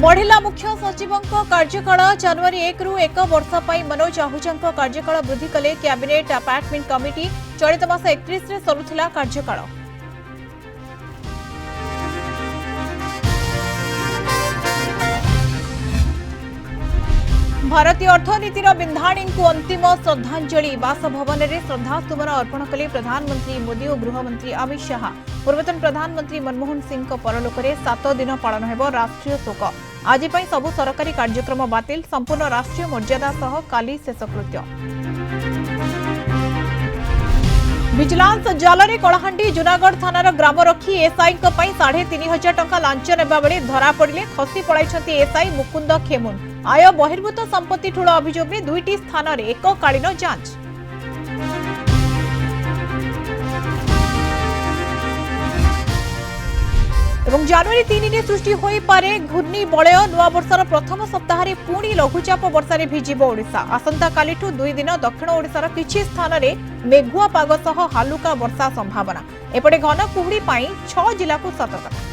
बढ़िला मुख्य सचिवों कार्यकाल जनवरी 1 रु 1 वर्ष पर मनोज आहूजा कार्यकाल वृद्धि कले कैबिनेट अपार्टमेंट कमिटी चलित मास 31 रे सरुथिला कार्यकाल। भारतीय अर्थनीतिर बिंधाणी को अंतिम श्रद्धांजलि बासभवन में श्रद्धासुमन अर्पण कले प्रधानमंत्री मोदी और गृहमंत्री अमित शाह। पूर्वतन प्रधानमंत्री मनमोहन सिंह परलोक में 7 दिन पालन हेबो राष्ट्रीय शोक। आज सबु सरकारी कार्यक्रम बातिल, संपूर्ण राष्ट्रीय मर्यादा सह काली शेषकृत्य। विजिलेंस जाल कलाहांडी जूनागढ़ थानार ग्रामरक्षी एसआई 3,500 टंका लांच नेबा बेले धरा पड़े खसी पड़ाई एसआई मुकुंद खेमुन। आय बहिर्भूत संपत्ति ठूल अभियोग में 2टी स्थान में एककालीन जांच। जनवरी 3 रे सृष्टि होई पारे घूर्णी बलय। नुआ वर्षर प्रथम सप्ताह पुणी लघुचाप वर्षा भिजिब ओडिशा। आसंता कालिठू 2 दिन दक्षिण ओडिशार किछि स्थान में मेघुआ पाग सह हालुका वर्षा संभावना। एपटे घन कुहुड़ी 6 जिला को सतर्कता।